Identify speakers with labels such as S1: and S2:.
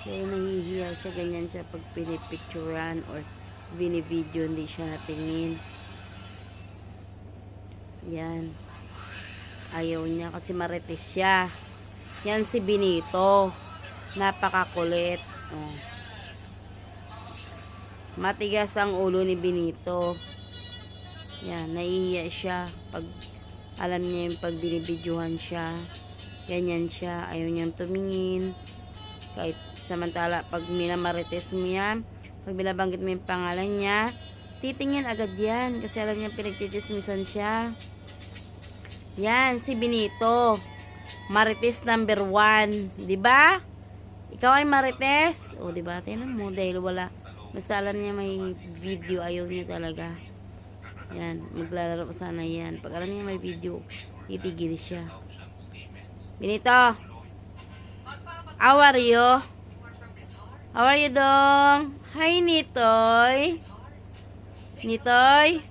S1: Kaya nahihiya siya, ganyan siya pag pinipicturean or binivideo, hindi siya natingin. Yan. Ayaw niya kasi marites siya. Yan si Benito. Napakakulit. Oh. Matigas ang ulo ni Benito. Yan, nahihiya siya pag alam niya yung pag binibidyohan siya. Ganyan siya. Ayaw niyang tumingin. Kahit samantala pag minamarites mo yan, pag binabanggit mo yung pangalan niya, titingin agad yan kasi alam niya pinagchichismisan siya. Yan si Benito, marites number 1, 'di ba? Ikaw ay marites? O 'di ba? Tingnan mo dahil wala, basta alam niya may video, ayaw niya talaga. Yan, maglalaro sana yan. Pag alam niya may video, titigil siya. Benito, how are you? How are you, dong? Hi, Nitoy. Nitoy.